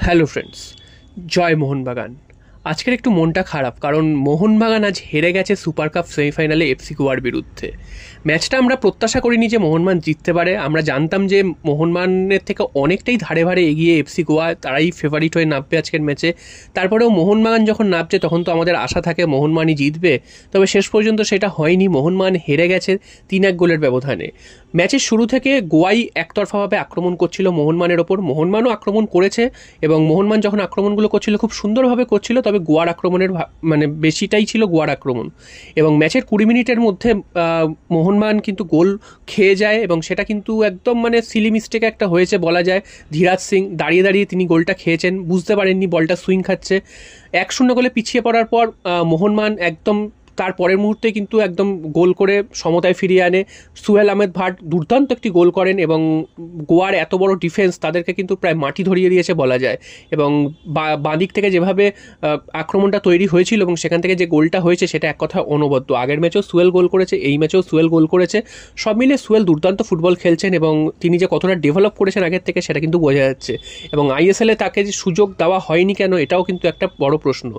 Hello friends, জয় মোহনবাগান। আজকের একটু মনটা খারাপ, কারণ মোহনবাগান আজ হেরে গেছে সুপার কাপ সেমিফাইনালে এফসি গোয়ার বিরুদ্ধে। ম্যাচটা আমরা প্রত্যাশা করিনি যে মোহনবাগান জিততে পারে। আমরা জানতাম যে মোহনবাগানের থেকে অনেকটাই ধারে ভারে এগিয়ে এফসি গোয়া, তারাই ফেভারিট হয়ে নামবে আজকের ম্যাচে। তারপরেও মোহনবাগান যখন নামছে তখন তো আমাদের আশা থাকে মোহনবাগানই জিতবে, তবে শেষ পর্যন্ত সেটা হয়নি। মোহনবাগান হেরে গেছে 3-1 গোলের ব্যবধানে। ম্যাচের শুরু থেকে গোয়াই একতরফাভাবে আক্রমণ করছিল মোহনবাগানের ওপর। মোহনবাগানও আক্রমণ করেছে এবং মোহনবাগান যখন আক্রমণগুলো করছিল খুব সুন্দরভাবে করছিল, তবে গোয়ার আক্রমণের মানে বেশিটাই ছিল গোয়ার আক্রমণ। এবং ম্যাচের 20 মিনিটের মধ্যে মোহনবাগান কিন্তু গোল খেয়ে যায় এবং সেটা কিন্তু একদম মানে সিলি মিস্টেক একটা হয়েছে বলা যায়। ধীরাজ সিং দাঁড়িয়ে দাঁড়িয়ে তিনি গোলটা খেয়েছেন, বুঝতে পারেননি বলটা সুইং খাচ্ছে। 1-0 গোলে পিছিয়ে পড়ার পর মোহনবাগান একদম তার পরের মুহূর্তে কিন্তু একদম গোল করে সমতায় ফিরিয়ে আনে। সুহেল আহমেদ ভাট দুর্দান্ত একটি গোল করেন এবং গোয়ার এত বড় ডিফেন্স তাদেরকে কিন্তু প্রায় মাটি ধরিয়ে দিয়েছে বলা যায়। এবং বাঁদিক থেকে যেভাবে আক্রমণটা তৈরি হয়েছিল এবং সেখান থেকে যে গোলটা হয়েছে সেটা এক কথা অনবদ্য। আগের ম্যাচেও সুহেল গোল করেছে, এই ম্যাচেও সুহেল গোল করেছে। সব মিলে সুহেল দুর্দান্ত ফুটবল খেলছেন এবং তিনি যে কতটা ডেভেলপ করেছেন আগের থেকে সেটা কিন্তু বোঝা যাচ্ছে। এবং আইএসএলে তাকে যে সুযোগ দেওয়া হয়নি কেন, এটাও কিন্তু একটা বড় প্রশ্ন।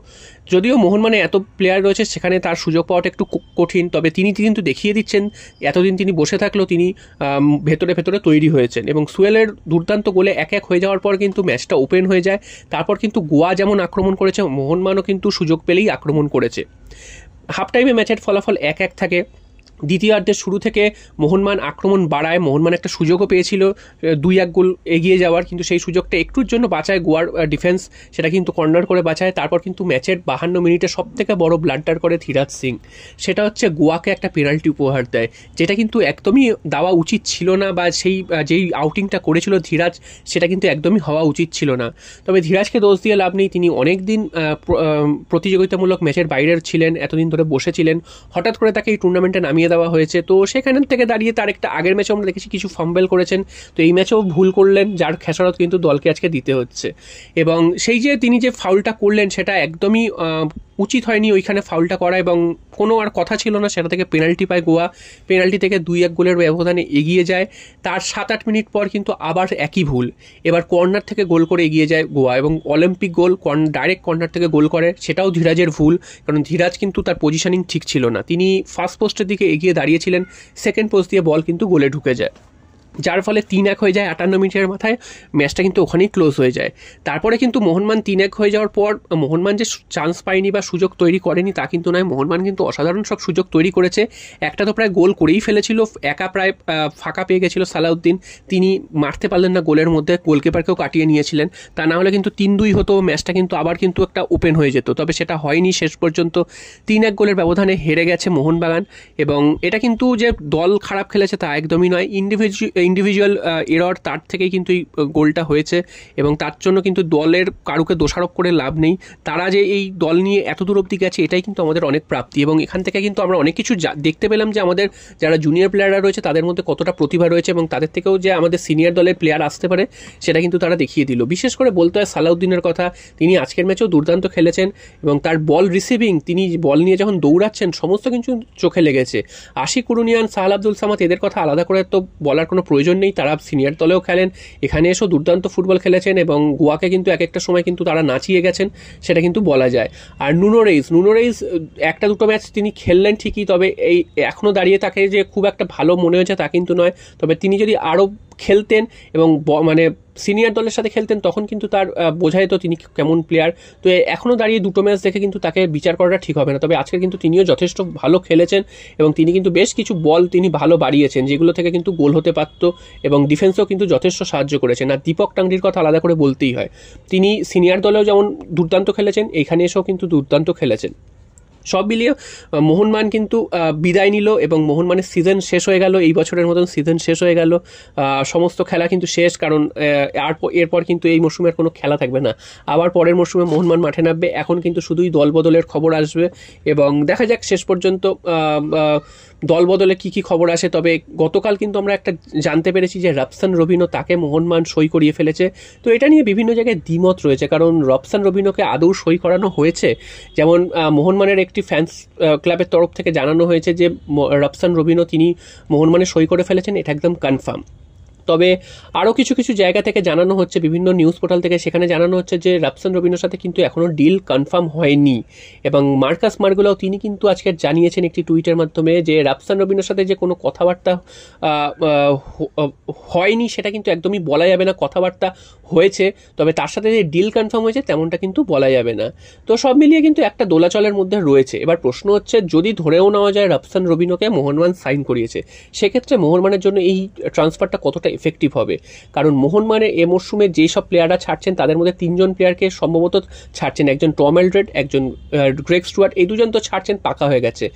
যদিও মোহনবাগানে এত প্লেয়ার রয়েছে সেখানে তার সুযোগ পাওয়াটা একটু কঠিন, তবে তিনি কিন্তু দেখিয়ে দিচ্ছেন এতদিন তিনি বসে থাকলেও তিনি ভেতরে ভেতরে তৈরি হয়েছেন। এবং সুয়েলের দুর্দান্ত গোলে 1-1 হয়ে যাওয়ার পর কিন্তু ম্যাচটা ওপেন হয়ে যায়। তারপর কিন্তু গোয়া যেমন আক্রমণ করেছে, মোহনবাগানও কিন্তু সুযোগ পেলেই আক্রমণ করেছে। হাফ টাইমে ম্যাচের ফলাফল 1-1 থাকে। দ্বিতীয়ার্ধের শুরু থেকে মোহনবাগান আক্রমণ বাড়ায়, মোহনবাগান একটা সুযোগও পেয়েছিল 2-1 গোল এগিয়ে যাওয়ার, কিন্তু সেই সুযোগটা একটুর জন্য বাঁচায় গোয়ার ডিফেন্স, সেটা কিন্তু কর্নার করে বাঁচায়। তারপর কিন্তু ম্যাচের 52 মিনিটে সব থেকে বড় ব্লান্ডার করে ধীরাজ সিং, সেটা হচ্ছে গোয়াকে একটা পেনাল্টি উপহার দেয়, যেটা কিন্তু একদমই দেওয়া উচিত ছিল না, বা যেই আউটিংটা করেছিল ধীরাজ সেটা কিন্তু একদমই হওয়া উচিত ছিল না। তবে ধীরাজকে দোষ দিয়ে লাভ নেই, তিনি অনেক দিন প্রতিযোগিতামূলক ম্যাচের বাইরে ছিলেন, এতদিন ধরে বসেছিলেন, হঠাৎ করে তাকে এই টুর্নামেন্টে নামিয়ে দেওয়া হয়েছে। তো সেখান থেকে দাঁড়িয়ে তার একটা আগের ম্যাচে আমরা দেখেছি কিছু ফাম্বেল করেছেন, তো এই ম্যাচেও ভুল করলেন, যার খেসারত কিন্তু দলকে আজকে দিতে হচ্ছে। এবং সেই যে তিনি যে ফাউলটা করলেন সেটা একদমই উচিত হয়নি ওইখানে ফাউলটা করা, এবং কোনো আর কথা ছিল না, সেটা থেকে পেনাল্টি পায় গোয়া। পেনাল্টি থেকে 2-1 গোলের ব্যবধানে এগিয়ে যায়। তার 7-8 মিনিট পর কিন্তু আবার একই ভুল, এবার কর্নার থেকে গোল করে এগিয়ে যায় গোয়া এবং অলিম্পিক গোল ডাইরেক্ট কর্নার থেকে গোল করে, সেটাও ধীরাজের ভুল, কারণ ধীরাজ কিন্তু তার পজিশনিং ঠিক ছিল না। তিনি ফার্স্ট পোস্টের দিকে এগিয়ে দাঁড়িয়েছিলেন, সেকেন্ড পোস্ট দিয়ে বল কিন্তু গোলে ঢুকে যায়, যার ফলে 3-1 হয়ে যায় 58 মিনিটের মাথায়। ম্যাচটা কিন্তু ওখানেই ক্লোজ হয়ে যায়। তারপরে কিন্তু মোহনবাগান 3-1 হয়ে যাওয়ার পর মোহনবাগান যে চান্স পায়নি বা সুযোগ তৈরি করেনি তা কিন্তু নয়, মোহনবাগান কিন্তু অসাধারণ সব সুযোগ তৈরি করেছে। একটা তো প্রায় গোল করেই ফেলেছিল, একা প্রায় ফাঁকা পেয়ে গেছিল সালাউদ্দিন, তিনি মারতে পারলেন না গোলের মধ্যে, গোলকিপারকেও কাটিয়ে নিয়েছিলেন, তা না হলে কিন্তু 3-2 হতো, ম্যাচটা কিন্তু আবার কিন্তু একটা ওপেন হয়ে যেত, তবে সেটা হয়নি। শেষ পর্যন্ত 3-1 গোলের ব্যবধানে হেরে গেছে মোহনবাগান। এবং এটা কিন্তু যে দল খারাপ খেলেছে তা একদমই নয়, ইন্ডিভিজুয়াল এরর, তার থেকেই কিন্তু এই গোলটা হয়েছে এবং তার জন্য কিন্তু দলের কারুকে দোষারোপ করে লাভ নেই। তারা যে এই দল নিয়ে এত দূর অবধি গেছে এটাই কিন্তু আমাদের অনেক প্রাপ্তি, এবং এখান থেকে কিন্তু আমরা অনেক কিছু দেখতে পেলাম যে আমাদের যারা জুনিয়র প্লেয়াররা রয়েছে তাদের মধ্যে কতটা প্রতিভা রয়েছে, এবং তাদের থেকেও যে আমাদের সিনিয়র দলের প্লেয়ার আসতে পারে সেটা কিন্তু তারা দেখিয়ে দিল। বিশেষ করে বলতে হয় সালাউদ্দিনের কথা, তিনি আজকের ম্যাচেও দুর্দান্ত খেলেছেন এবং তার বল রিসিভিং, তিনি বল নিয়ে যখন দৌড়াচ্ছেন সমস্ত কিছু চোখে লেগেছে। আশিক কুরুনিয়ান, সাহাল আব্দুল সামাদ, এদের কথা আলাদা করে তো বলার কোনো প্রয়োজন নেই, তারা সিনিয়র দলেও খেলেন, এখানে এসেও দুর্দান্ত ফুটবল খেলেছেন এবং গোয়াকে কিন্তু এক একটা সময় কিন্তু তারা নাচিয়ে গেছেন, সেটা কিন্তু বলা যায়। আর নুনো রেইস একটা দুটো ম্যাচ তিনি খেললেন ঠিকই, তবে এই এখনও দাঁড়িয়ে তাকে যে খুব একটা ভালো মনে হয়েছে তা কিন্তু নয়, তবে তিনি যদি আরও খেলতেন এবং মানে সিনিয়র দলের সাথে খেলতেন তখন কিন্তু তার বোঝা যেত তিনি কেমন প্লেয়ার। তো এখনও দাঁড়িয়ে দুটো ম্যাচ দেখে কিন্তু তাকে বিচার করাটা ঠিক হবে না, তবে আজকে কিন্তু তিনিও যথেষ্ট ভালো খেলেছেন এবং তিনি কিন্তু বেশ কিছু বল তিনি ভালো বাড়িয়েছেন, যেগুলো থেকে কিন্তু গোল হতে পারত, এবং ডিফেন্সও কিন্তু যথেষ্ট সাহায্য করেছেন। আর দীপক টাংরির কথা আলাদা করে বলতেই হয়, তিনি সিনিয়র দলেও যেমন দুর্দান্ত খেলেছেন, এইখানে এসেও কিন্তু দুর্দান্ত খেলেছেন। সব মিলিয়ে মোহনবাগান কিন্তু বিদায় নিল এবং মোহনবাগানের সিজন শেষ হয়ে গেল, এই বছরের মতন সিজন শেষ হয়ে গেল, সমস্ত খেলা কিন্তু শেষ, কারণ এরপর কিন্তু এই মরশুমের কোনো খেলা থাকবে না, আবার পরের মরশুমে মোহনবাগান মাঠে নামবে। এখন কিন্তু শুধুই দল বদলের খবর আসবে এবং দেখা যাক শেষ পর্যন্ত দল বদলে কী কী খবর আসে। তবে গতকাল কিন্তু আমরা একটা জানতে পেরেছি যে রবসান রবিনো, তাকে মোহনবাগান সই করিয়ে ফেলেছে। তো এটা নিয়ে বিভিন্ন জায়গায় দ্বিমত রয়েছে, কারণ রবসান রবিনোকে আদৌ সই করানো হয়েছে, যেমন মোহনবাগানের একটি ফ্যান্স ক্লাবের তরফ থেকে জানানো হয়েছে যে রবসান রবিনো তিনি মোহনবাগানে সই করে ফেলেছেন, এটা একদম কনফার্ম। তবে আরও কিছু কিছু জায়গা থেকে জানানো হচ্ছে, বিভিন্ন নিউজ পোর্টাল থেকে, সেখানে জানানো হচ্ছে যে রাফসান রবিনোর সাথে কিন্তু এখনও ডিল কনফার্ম হয়নি। এবং মার্কাস মার্গুলাও তিনি কিন্তু আজকে জানিয়েছেন একটি টুইটের মাধ্যমে যে রাফসান রবিনোর সাথে যে কোনো কথাবার্তা হয়নি সেটা কিন্তু একদমই বলা যাবে না, কথাবার্তা হয়েছে, তবে তার সাথে যে ডিল কনফার্ম হয়েছে তেমনটা কিন্তু বলা যাবে না। তো সব মিলিয়ে কিন্তু একটা দোলাচলের মধ্যে রয়েছে। এবার প্রশ্ন হচ্ছে, যদি ধরেও নেওয়া যায় রাফসান রবিনোকে মোহনবাগান সাইন করিয়েছে, সেক্ষেত্রে মোহনবাগানের জন্য এই ট্রান্সফারটা কতটা এফেক্টিভ হবে? কারণ মোহনবাগানের এ মরশুমে যেসব প্লেয়াররা ছাড়ছেন তাদের মধ্যে 3জন প্লেয়ারকে সম্ভবত ছাড়ছেন, একজন টম এলড্রেড, একজন গ্রেগ স্টুয়ার্ট, এই দুজন তো ছাড়ছেন, পাকা হয়ে গেছে।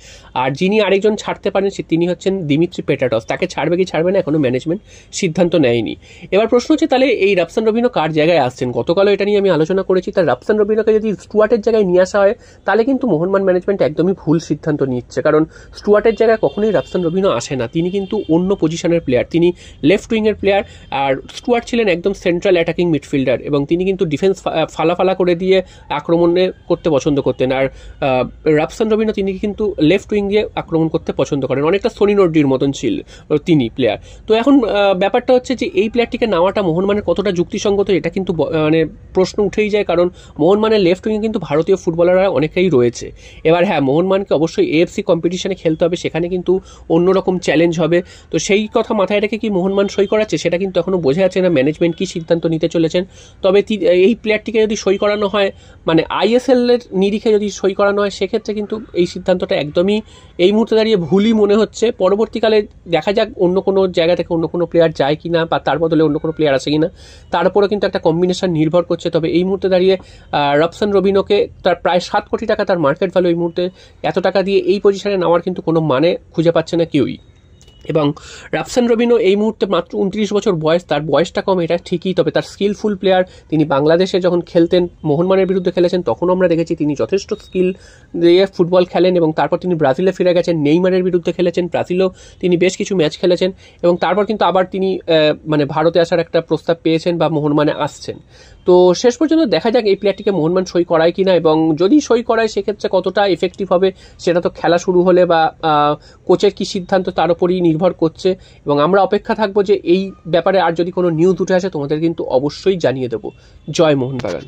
আর যিনি আরেকজন ছাড়তে পারেন তিনি হচ্ছেন দিমিত্রি পেটাটস। তাকে ছাড়বে কি ছাড়বে না এখনো ম্যানেজমেন্ট সিদ্ধান্ত নেয়নি। এবার প্রশ্ন হচ্ছে, তাহলে এই রাফসান রবিনো কার জায়গায় আসছেন? গতকালও এটা নিয়ে আমি আলোচনা করেছি। তার রাফসান রবিনোকে যদি স্টুয়ার্টের জায়গায় নিয়ে আসা হয় তাহলে কিন্তু মোহনবাগান ম্যানেজমেন্ট একদমই ভুল সিদ্ধান্ত নিচ্ছে, কারণ স্টুয়ার্টের জায়গায় কখনোই রাফসান রবিনো আসে না। তিনি কিন্তু অন্য পজিশনের প্লেয়ার, তিনি লেফট উইংয়ের প্লেয়ার, আর স্টুয়ার্ট ছিলেন একদম সেন্ট্রাল অ্যাটাকিং মিডফিল্ডার, এবং তিনি কিন্তু ডিফেন্স ফালা করে দিয়ে আক্রমণে করতে পছন্দ করতেন। আর রাফসান রবিনো তিনি কিন্তু লেফট উইং দিয়ে আক্রমণ করতে পছন্দ করেন, অনেকটা সোনি নর্ডির মতন ছিল তিনি প্লেয়ার। তো এখন ব্যাপারটা হচ্ছে যে এই প্লেয়ারটিকে নেওয়াটা মোহনবাগানের কতটা যুক্তিসঙ্গত, এটা কিন্তু মানে প্রশ্ন উঠেই যায়, কারণ মোহনবাগানের লেফট উইংয়ে কিন্তু ভারতীয় ফুটবলাররা অনেকেই রয়েছে। এবার হ্যাঁ, মোহনবাগানকে অবশ্যই এএফসি কম্পিটিশনে খেলতে হবে, সেখানে কিন্তু অন্যরকম চ্যালেঞ্জ হবে। তো সেই কথা মাথায় রেখে কি মোহনবাগান সই করাচ্ছে সেটা কিন্তু এখনো বোঝা যাচ্ছে না ম্যানেজমেন্ট কি সিদ্ধান্ত নিতে চলেছেন। তবে এই প্লেয়ারটিকে যদি সই করানো হয়, মানে আইএসএল এর নিরিখে যদি সই করানো হয়, সেক্ষেত্রে কিন্তু এই সিদ্ধান্তটা একদমই এই মুহূর্তে দাঁড়িয়ে ভুলই মনে হচ্ছে। পরবর্তীকালে দেখা যাক অন্য কোনো জায়গা থেকে অন্য কোনো প্লেয়ার যায় কিনা, বা তার বদলে অন্য কোনো প্লেয়ার আসে কিনা, তার উপরে কিন্তু একটা কম্বিনেশন নির্ভর করছে। তবে এই মুহূর্তে দাঁড়িয়ে রাফসান রবিনোকে, তার প্রায় 7 কোটি টাকা তার মার্কেট ভ্যালু, এই মুহূর্তে এত টাকা দিয়ে এই পজিশনে নেওয়ার কিন্তু কোনো মানে খুঁজে পাচ্ছে না কেউই। এবং রাফসান রবিনো এই মুহূর্তে মাত্র 29 বছর বয়স, তার বয়সটা কম এটা ঠিকই, তবে তার স্কিলফুল প্লেয়ার। তিনি বাংলাদেশে যখন খেলতেন, মোহনবাগানের বিরুদ্ধে খেলেছেন, তখনও আমরা দেখেছি তিনি যথেষ্ট স্কিল দিয়ে ফুটবল খেলেন, এবং তারপর তিনি ব্রাজিলে ফিরে গেছেন, নেইমারের বিরুদ্ধে খেলেছেন, ব্রাজিলেও তিনি বেশ কিছু ম্যাচ খেলেছেন, এবং তারপর কিন্তু আবার তিনি মানে ভারতে আসার একটা প্রস্তাব পেয়েছেন বা মোহনবাগানে আসছেন। তো শেষ পর্যন্ত দেখা যাক এই প্লেয়ারটিকে মোহনবাগান সই করায় কিনা, এবং যদি সই করায় সেক্ষেত্রে কতটা এফেক্টিভ হবে সেটা তো খেলা শুরু হলে বা কোচের কি সিদ্ধান্ত তার উপরই নির্ভর করছে। এবং আমরা অপেক্ষা থাকবো যে এই ব্যাপারে আর যদি কোনো নিউজ উঠে আসে তোমাদের কিন্তু অবশ্যই জানিয়ে দেবো। জয় মোহনবাগান।